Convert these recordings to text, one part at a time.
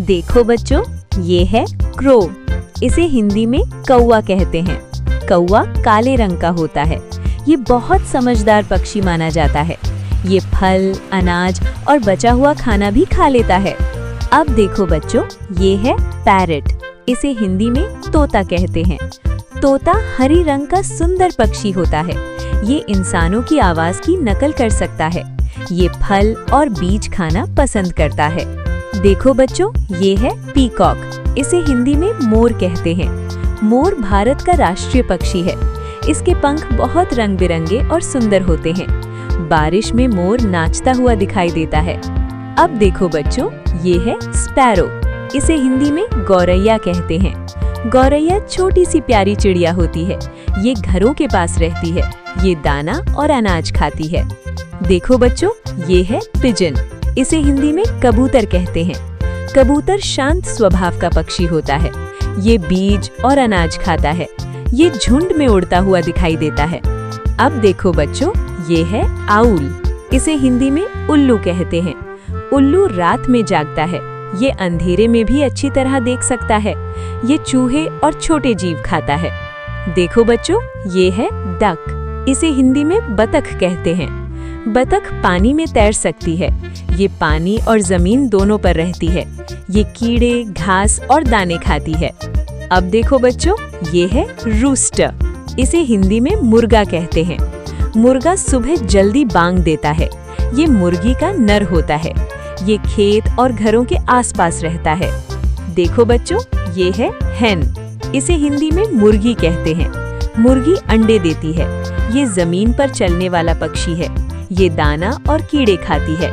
देखो बच्चों, ये है क्रो। इसे हिंदी में कौवा कहते हैं। कौवा काले रंग का होता है। ये बहुत समझदार पक्षी माना जाता है। ये फल, अनाज और बचा हुआ खाना भी खा लेता है। अब देखो बच्चों, ये है पैरट। इसे हिंदी में तोता कहते हैं। तोता हरी रंग का सुंदर पक्षी होता है। ये इंसानों की आवाज की नकल कर सकता है। ये फल और बीज खाना पसंद करता है। देखो बच्चों, ये है पीकॉक। इसे हिंदी में मोर कहते हैं। मोर भारत का राष्ट्रीय पक्षी है। इसके पंख बहुत रंग बिरंगे और सुंदर होते हैं। बारिश में मोर नाचता हुआ दिखाई देता है। अब देखो बच्चों, ये है स्पैरो। इसे हिंदी में गौरैया कहते हैं। गौरैया छोटी सी प्यारी चिड़िया होती है। ये घरों के पास रहती है। ये दाना और अनाज खाती है। देखो बच्चों, ये है पिजन। इसे हिंदी में कबूतर कहते हैं। कबूतर शांत स्वभाव का पक्षी होता है। ये बीज और अनाज खाता है। ये झुंड में उड़ता हुआ दिखाई देता है। अब देखो बच्चों, ये है आउल। इसे हिंदी में उल्लू कहते हैं। उल्लू रात में जागता है। ये अंधेरे में भी अच्छी तरह देख सकता है। ये चूहे और छोटे जीव खाता है। देखो बच्चों, ये है डक। इसे हिंदी में बतख कहते हैं। बतख पानी में तैर सकती है। ये पानी और जमीन दोनों पर रहती है। ये कीड़े, घास और दाने खाती है। अब देखो बच्चों, ये है रूस्टर। इसे हिंदी में मुर्गा कहते हैं। मुर्गा सुबह जल्दी बांग देता है। ये मुर्गी का नर होता है। ये खेत और घरों के आसपास रहता है। देखो बच्चों, ये है हैन। इसे हिंदी में मुर्गी कहते हैं। मुर्गी अंडे देती है। ये जमीन पर चलने वाला पक्षी है। ये दाना और कीड़े खाती है।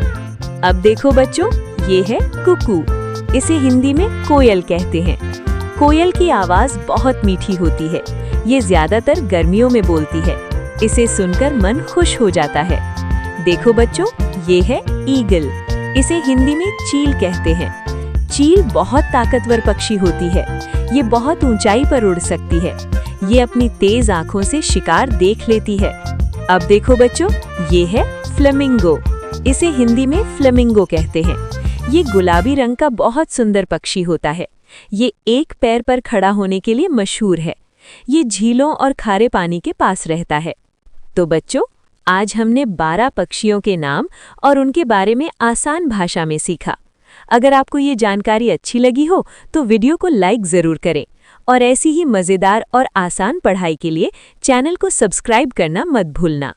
अब देखो बच्चों, ये है कुकू। इसे हिंदी में कोयल कहते हैं। कोयल की आवाज बहुत मीठी होती है। ये ज्यादातर गर्मियों में बोलती है। इसे सुनकर मन खुश हो जाता है। देखो बच्चों, ये है ईगल। इसे हिंदी में चील कहते हैं। चील बहुत ताकतवर पक्षी होती है। ये बहुत ऊंचाई पर उड़ सकती है। ये अपनी तेज आंखों से शिकार देख लेती है। अब देखो बच्चों, ये है फ्लेमिंगो। इसे हिंदी में फ्लेमिंगो कहते हैं। ये गुलाबी रंग का बहुत सुंदर पक्षी होता है। ये एक पैर पर खड़ा होने के लिए मशहूर है। ये झीलों और खारे पानी के पास रहता है। तो बच्चों, आज हमने 12 पक्षियों के नाम और उनके बारे में आसान भाषा में सीखा। अगर आपको ये जानकारी अच्छी लगी हो तो वीडियो को लाइक ज़रूर करें और ऐसी ही मज़ेदार और आसान पढ़ाई के लिए चैनल को सब्सक्राइब करना मत भूलना।